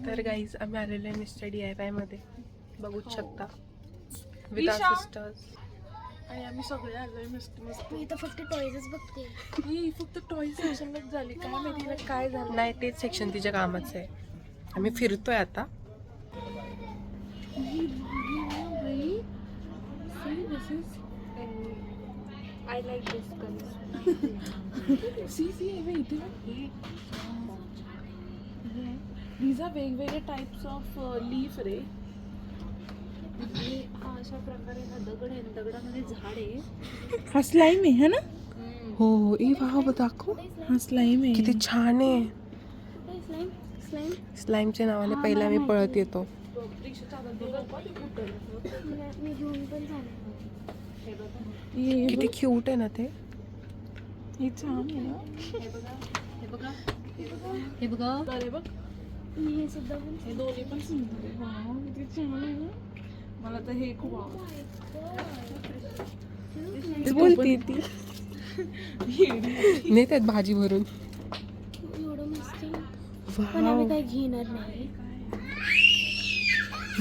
तर गाईज आम्ही आलेलो आहे मिस्टर DIY मध्ये, बघूच शकता विथ आवर सिस्टर्स. आणि आम्ही सगळे आलोय मस्त मस्त. मी तर फक्त टॉयजच बघते. ही फक्त टॉय सेक्शनच झाली, काय माहिती हिला काय झालं. नाही, तेच सेक्शन तिच्या कामाचं आहे. आम्ही फिरतोय आता. I like this colour. these are वेगवेगळे टाइप्स ऑफ लीफ रे. अशा प्रकारे हा दगड आहे, दगडामध्ये झाड आहे. हा स्लाइम आहे है ना. हो हो, ई वाव, दाखव हा स्लाइम आहे. किती छान आहे. स्लाइम स्लाइम स्लाइमच्या नावाने पहिला आम्ही पळत येतो. मी घेऊन पण झाले. किती क्यूट आहे ना ते. हे छान आहे ना. हे बघा अरे बघ, मी हे सुद्धा पण. हे दोन्ही पण सुंदर आहे. वाव, किती छान आहे ना. मला तर हे खूप आवडतं. बोलती ती नाही त्यात भाजी भरून. एवढं मस्त आहे. पण वाव आम्ही काही घेणार नाही.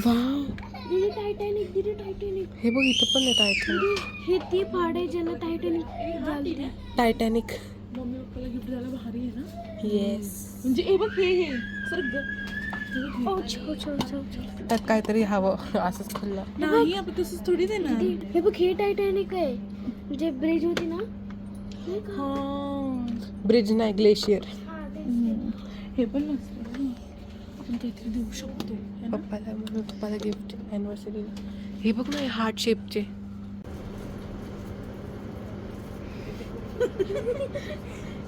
वाव, दीदी टायटॅनिक, दीदी टायटॅनिक. हे बघ इथं पण आहे टायटॅनिक. हे ती पहाड आहे ज्याला टायटॅनिक झाली. टायटॅनिक मम्मी पप्पाला गिफ्ट द्यायला भारी आहे ना. येस. म्हणजे हे बघ, हे सर त्यात काहीतरी हवं असंच खुल्लं. नाही, आपण तसंच थोडी देणार. हे बघ, हे टायटॅनिक आहे. जे ब्रिज होती ना. हा, ब्रिज नाही, ग्लेशियर. हे पण मस्त आहे. आपण काहीतरी देऊ शकतो है ना? पप्पाला म्हणून पप्पाला गिफ्ट अॅनिव्हर्सरीला. हे बघ ना, हार्ट शेपचे.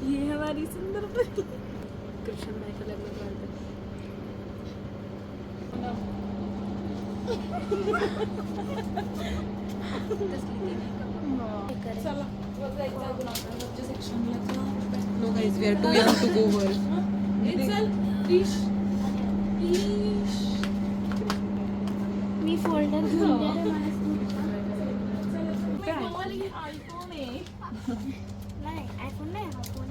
ये हमारी सुंदर बनी. कृष्ण बायका लग्न करतात. चला, वर जायचं अजून आपण वरच्या सेक्शनला. No guys, we are too young to go वर. चल फिश. मी फोल्डर घेऊन द्या रे मला. आयफोन आहे. नाही, आयफोन नाही, हा फोन.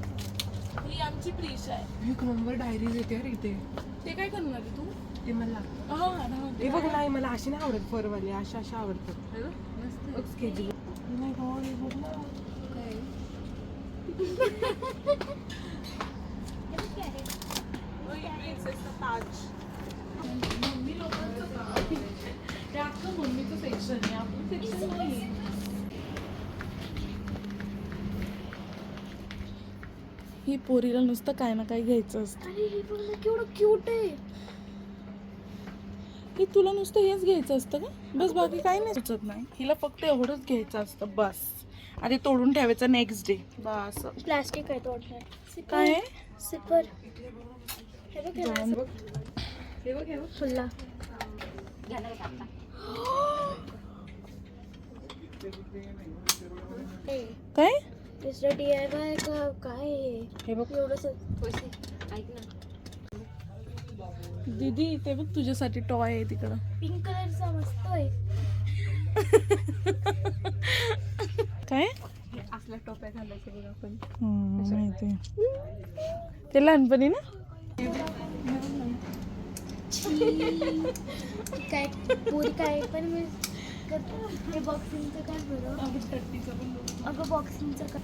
ही आमची प्रिश आहे. एक नंबर डायरीज येते यार इथे. ते काय करणार आहे तू? ते मला हे बघ, नाही मला अशी नाही आवडत, फरवाले अशा अशा आवडतात. बघ स्केच. नाही गॉड, हे बघ ना. मम्मी लोकांचं का? ते अख्खं मम्मीचं सेक्शन आहे, आपलं सेक्शन नाही. ही पोरीला नुसतं काय ना काय घ्यायचं असतं. अरे हे बघ ना, केवढं क्यूट आहे. हे तुला नुसतं हेच घ्यायचं असतं का? बस, बाकी काही नाही सुचत नाही. हिला फक्त एवढंच घ्यायचं असतं बस. आणि तोडून ठेवायचं नेक्स्ट डे बस. प्लास्टिक आहे तोडणार. काय आहे? सिपर. हे बघ, जाऊन बघ. हे बघ, हे बघ. फुल्ला. काय दुसरं DIY का काय आहे? हे बघ. एवढंच ऐक ना. दीदी, ते बघ तुझ्यासाठी टॉय आहे तिकडं. पिंक कलरचा मस्त आहे. काय असल्या टोप्या घालायच्या बघ आपण. माहिती ते लहानपणी ना. काय पुरी काय पण मी हे बॉक्सिंगचं काय बरं. अगं बॉक्सिंगचं काय.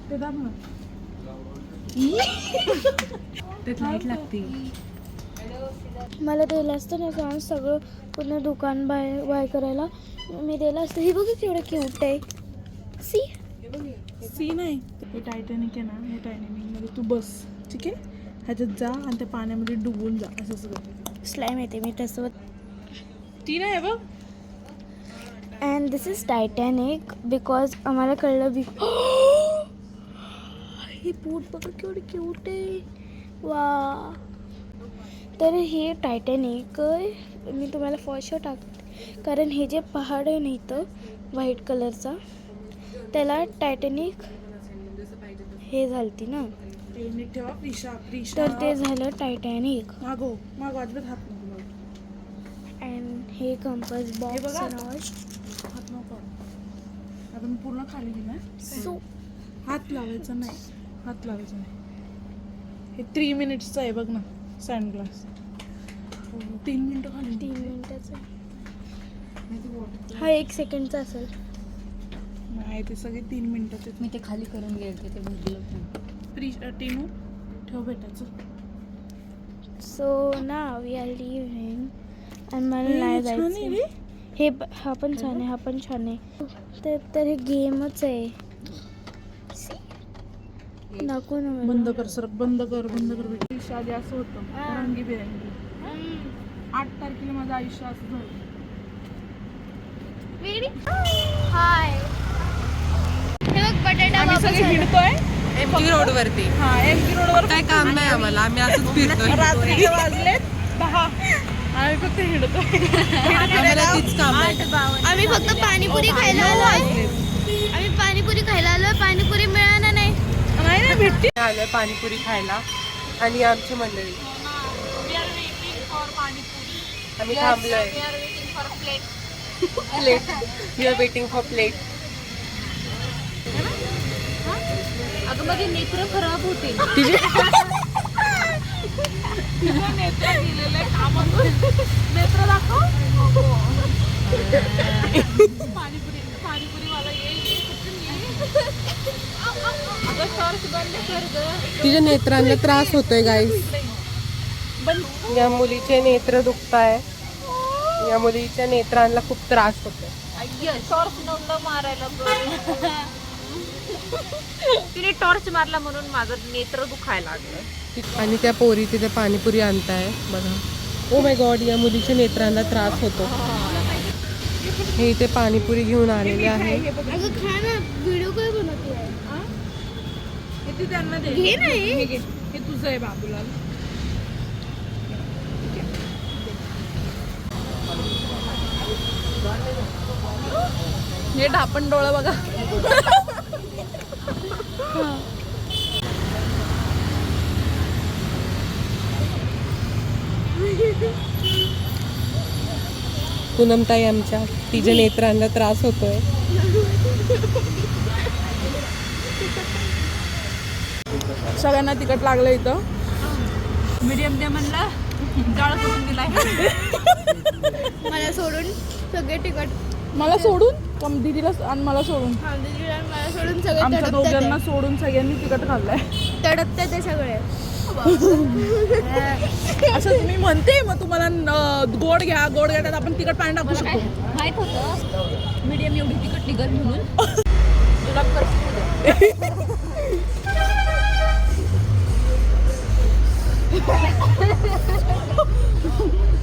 ते दाब ना. त्यात लाईट लागते. मला दिलं असतं ना का सगळं पूर्ण दुकान बाय करायला मी दिलं असतं. हे बघ केवढं क्यूट आहे. सी नाही, हे टायटॅनिक आहे ना. हे टायटॅनिक मध्ये तू बस, ठीक आहे. ह्याच्यात जा आणि त्या पाण्यामध्ये डुबून जा. असं सगळं स्लाइम येते मी तसं. ती नाही बघ. And this is Titanic because आम्हाला कळलं हे बूट बघा केवढे क्यूट आहे. वा. तर हे टायटॅनिक मी तुम्हाला फॉशो टाकते, कारण हे जे पहाड आहे ना इथं व्हाईट कलरचा, त्याला टायटॅनिक हे झालती ना, ठेवा प्रिशा. तर ते झालं टायटॅनिक. मागो मागो, अजिबात हात नको. अँड हे कंपास बॉक्स हात नको. आपण पूर्ण खाली गेला. सो हात लावायचा नाही. हात लावायचं नाही. हे 3 मिनिट्सचं आहे बघ ना सँडग्लास. 3 मिनिटं खाली. 3 मिनिटाचा. हा 1 सेकंडचा असेल. नाही ते सगळे 3 मिनिटाचे. मी ते खाली करून गेले ते भरलं. टीनू ठेव भेटायचं. सो ना वी आर लिव्हिंग आणि मला नाही जायचं. हे हा पण छान आहे, हा पण छान आहे. तर हे गेमच आहे. नको ना मला. बंद कर सर, बंद कर भेट. आधी असं होतं रंगीबेरंगी. 8 तारखेला माझं आयुष्य असं झालं. हाय, हे बघ बटाटा आम्ही सगळे हिंडतोय एमजी रोड वरती. हा एमजी रोडवर. काय काम नाही आम्हाला, आम्ही असंच फिरतोय. रात्रीचे वाजलेत 10. आम्ही फक्त हिंडतोय. आम्हाला तीच काम आहे. आम्ही फक्त पाणीपुरी खायला आलोय. आम्ही पाणीपुरी खायला आलोय, पाणीपुरी मिळाना नाही. नाही भेटते. आलोय पाणीपुरी खायला आणि आमची मंडळी आम्ही थांबलोय. Plate. We are waiting for plate. अगं माझे नेत्र खराब होते. नेत्र दिलेलं आहे कामातून. नेत्र दाखव. पाणीपुरी मला येईल. अगं टॉर्च बंद कर गं. तिच्या नेत्रांना त्रास होतोय गाईस. या मुलीचे नेत्र दुखताय. या मुलीच्या नेत्रांना खूप त्रास होतोय. टॉर्च नव्हतं मारायला. तिने टॉर्च मारला म्हणून माझं नेत्र दुखायला लागलं. आणि त्या पोरी तिथे पाणीपुरी आणताय बघा. ओ माय गॉड, या मुलीच्या नेत्रांना त्रास होतो. हे इथे पाणीपुरी घेऊन आलेले आहे. अगं खा ना, व्हिडिओ काय बनवते आहे? ते त्यांना दे. घे ना हे. हे घे. हे तुझं आहे बाबूलाल. हे ढापण डोळा बघा. पूनमताई आमच्या, तिच्या नेत्रांना त्रास होतोय. सगळ्यांना तिखट लागलं इथं. मीडियम दे म्हणलं, जाळ करून दिलाय. मला सोडून सगळे तिकट. मला सोडून कम दीदीला आणि मला सोडून. मला सोडून सगळे आमच्या दोघांना सोडून सगळ्यांनी तिखट खाल्लंय. तडपते ते सगळे. असं तुम्ही म्हणते, मग तुम्हाला गोड घ्या त्यात आपण तिखट पाणी टाकू शकतो. माहित होतं मीडियम एवढी तिकट निघत म्हणून. तुला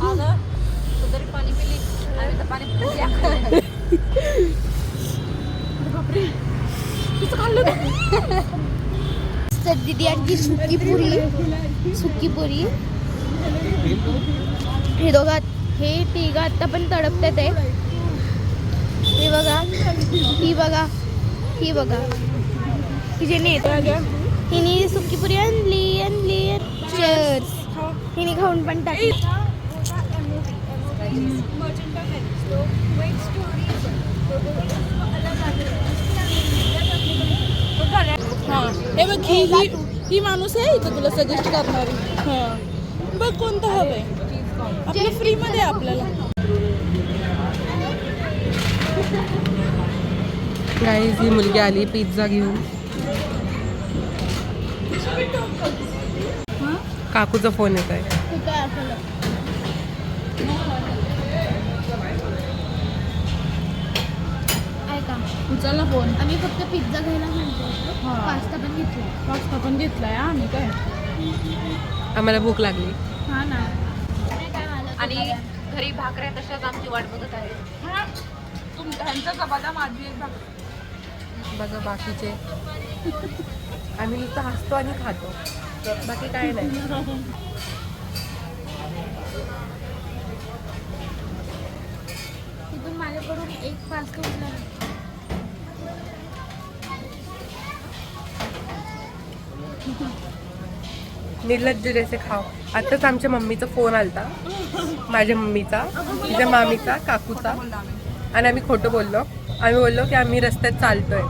अगं तू तरी पाणी पिली, आम्ही तर पाणी पिली. बापरे, तुझं खाल्लं तर दीदी आणखी सुकी पुरी. हे दोघात हे तिघ आता पण तडपतात आहे. हे बघा, ही बघा तिचे नेत. हिने सुकी पुरी आणली. चर्स. हिने खाऊन पण टाकली. हा हे बघ, ही माणूस आहे इथं तुला सजेस्ट करणारी. हा बघ कोणतं हवंय. आपलं फ्री मध्ये आपल्याला. गाईज, ही मुलगी आली पिझ्झा घेऊन. काकूचा फोन येत आहे. ऐका, उचल ना फोन. आम्ही फक्त पिझ्झा घ्यायला म्हणतो. हा. पास्ता पण घेतलाय आम्ही. काय आम्हाला भूक लागली. हा ना. आणि घरी भाकऱ्या तशाच आमची वाट बघत आहे. तुमच्या चपात्या, माझी एक भाकरी. बघा बाकीचे आम्ही नुसतं हसतो आणि खातो, बाकी काय नाही. तिथून माझ्याकडून एक पास्ता उचला. निर्लज्ज जैसे खाओ. आत्ताच आमच्या मम्मीचा फोन आलता, माझ्या मम्मीचा, तिच्या मामीचा, काकूचा, आणि आम्ही खोटं बोललो. आम्ही बोललो की आम्ही रस्त्यात चालतोय.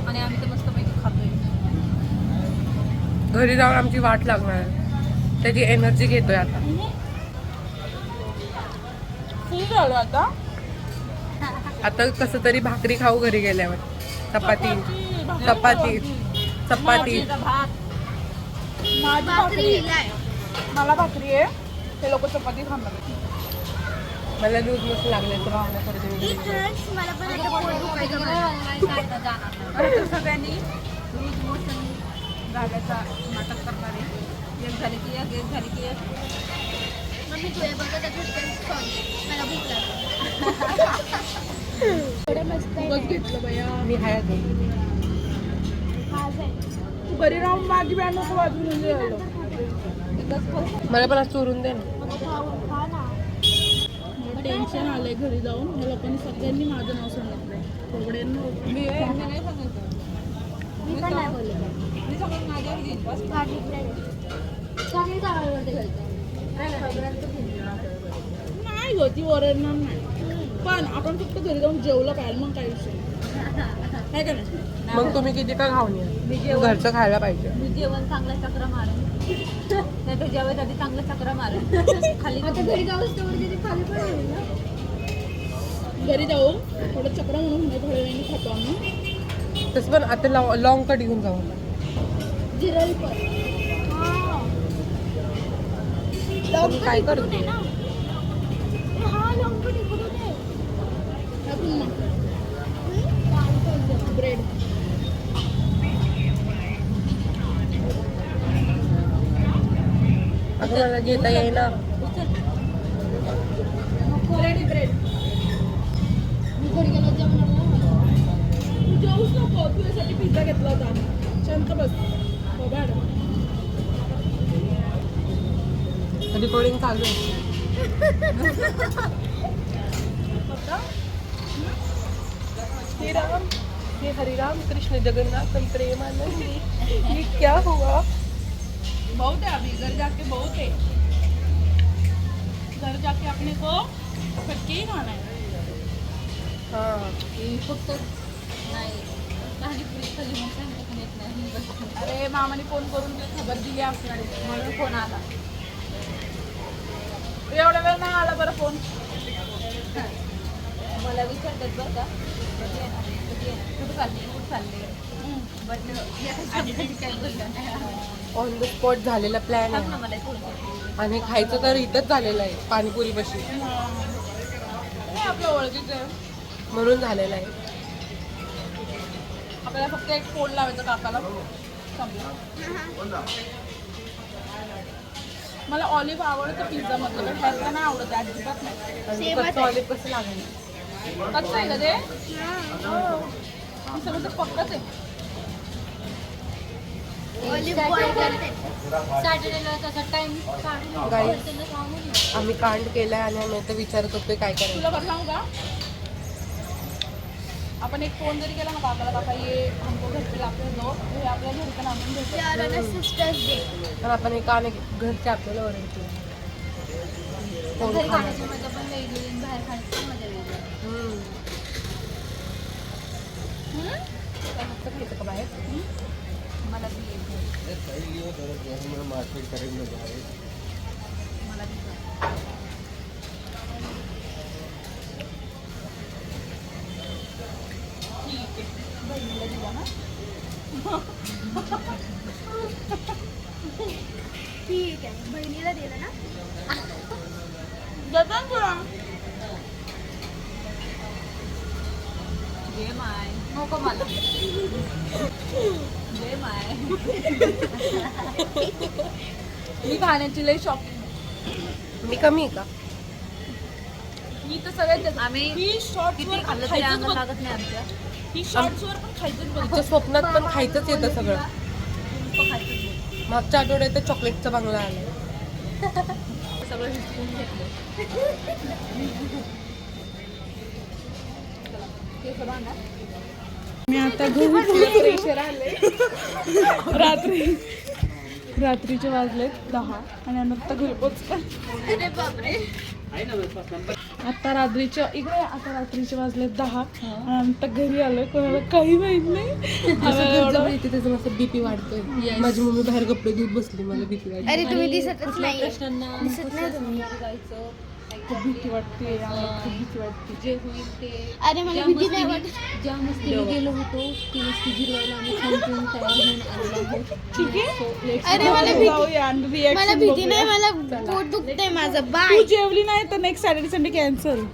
आणि आम्ही तर मस्तपैकी खातोय. घरी जाऊन आमची वाट लागणार आहे. त्याची एनर्जी घेतोय आता. फुल झालं आता. आता कसं तरी भाकरी खाऊ घरी गेल्यावर. चपाती चपाती चपाती. माझी भाकरी मला भाकरी आहे. हे लोक चपाती खाणार. मला लूज मोशन लागले तर मला पण आता पोट दुखायचं माझं. तर सगळ्यांनी लूज मोशन झाल्याचा नाटक करणारे. एक झाली की एक झाली की एक. मम्मी तू हे बघत मला भूक लागली. एवढं मस्त आहे. बस घेतलं बया. मी हयात आहे. खास आहे. तू घरी राहून माझी बॅन नको वाजून राहिलो. मला पण आज चोरून दे ना. खा ना. टेन्शन आलंय घरी जाऊन. या लोकांनी सगळ्यांनी माझं नाव सांगितलंय. थोड्यांना मी नाही सांगितलं. मी पण नाही बोलले. मी सगळं माझ्यावर घेईन बस. सगळी चांगल्यावरती घालतो. नाही ग ती ओरडणार नाही. पण आपण फक्त घरी जाऊन जेवलं पाहिजे मग काय विषय काय का नाही. मग तुम्ही किती का खाऊन या. घरचं खायला पाहिजे. मी जेवण चांगला चक्र मारेन. नाही तर जेवायसाठी चांगलं चक्र मारेन. खाली आता घरी जाऊच तेवढी तिथे खाली पण होईल ना. घरी जाऊ थोडं चक्र म्हणून थोड्या वेळाने खातो आम्ही. तसं पण आता लॉंग कट घेऊन जाऊ. जिरल पण. तुम्ही काय करतो. हा लॉंगकट इकडून आहे. टाकून मग ब्रेड आता मला घेता येईना. ब्रेड ब्रेड मी घरी गेलो जेवणार ना. तू जेवूच नको. तू यासाठी पिझ्झा घेतला होता आम्ही. शांत बस. हो मॅडम. रिकॉर्डिंग चालू आहे. हे राम हे हरिराम कृष्ण जगन्नाथ प्रेमानंद. ये क्या हुआ. बहुत है अभी घर जाके बहुत है. घर जाके अपने को फटके ही खाना है. हाँ फक्त नाही भाजी पुरी खाली मग सांगते पण येत नाही. बस. अरे मामाने फोन करून ती खबर दिली असणार आहे. म्हणून फोन आला. एवढा वेळ नाही आला बरं फोन. मला विचारतात बरं का कधी येणार कधी येणार कुठं चालले कुठं चालले. बट काय बोललं नाही. ऑन द स्पॉट झालेला प्लॅन सांग ना आहे. मला थोडं. आणि खायचं तर इथंच झालेलं आहे पाणीपुरी बशी. नाही आपलं ओळखीचं आहे. म्हणून झालेलं आहे. आपल्याला फक्त एक फोन लावायचं काकाला. संपलं. मला ऑलिव्ह आवडतं पिझ्झा मधलं पण ह्यातला नाही आवडत अजिबात नाही. आणि कच्चं ऑलिव्ह कसं लागेल. कच्चं आहे का ते. समजा पक्कच आहे. सॅटर्डेला तसा टाइम काढून Guys. त्यांना सांगून ये. आम्ही कांड केलाय आणि आम्ही आता विचारत होतोय काय करायचं. तुला बरं सांगू का आपण एक फोन जरी केला ना काकाला काका ये हमको घर पे लाके दो हे आपल्या घरी पण आणून देतो. यार आणि सिस्टर्स डे. पण आपण एका अनेक घरचे आपल्याला ओरडतो. कोण घरी खाणार. खाण्याची मजा पण वेगळी आणि बाहेर खाण्याची पण मजा वेगळी. काय फक्त खायचं का बाहेर. मला बी येते. मला बी येते. बहिणीला दिला ना. ठीक आहे बहिणीला दिलं ना. देतो ना तुला. जय माय नको मला. जय माय. मी खाण्याची लई शॉपिंग. मी कमी आहे का. मी तर सगळ्यात आम्ही ही शॉर्ट्स किती वर खाल्लं तरी खायचंच अंगात बघ. लागत नाही आमच्या. ही शॉर्ट्स वर पण खायचंच बघ. आमच्या स्वप्नात पण खायचंच येतं सगळं. नुसतं खायचंच नाही. मागच्या आठवड्यात तर चॉकलेटचा बांगला आला. सगळं हिसकून घेतलं. ते सगळं आणा. मी आता घरी प्रेशर आले. रात्रीचे वाजले 10 आणि आम्ही आता घरी पोचतो. अरे बापरे. आता रात्रीचे वाजले 10 आणि आम्ही आता घरी आलोय. कोणाला काही माहित नाही. आम्हाला एवढं येते त्याचं माझं बीपी वाढतोय. माझी मम्मी बाहेर कपडे धुत बसली, मला बीपी वाढली. अरे तुम्ही दिसतच नाही प्रश्नांना दिसत नाही तुम्ही. जायचं. खूप भीती वाटते आम्हाला, खूप भीती वाटते. जे होईल ते अरे मला भीती नाही वाटत. ज्या मस्तीने गेलो होतो ती मस्ती जिरवायला आम्ही छान छान तयार होऊन आलेलो आहोत. ठीक आहे. अरे मला भीती जाऊया आणि reaction मला भीती बघूया. नाही, मला पोट दुखतंय माझं. तू बाय. जेवली नाही तर नेक्स्ट सॅटर्डे संडे कॅन्सल.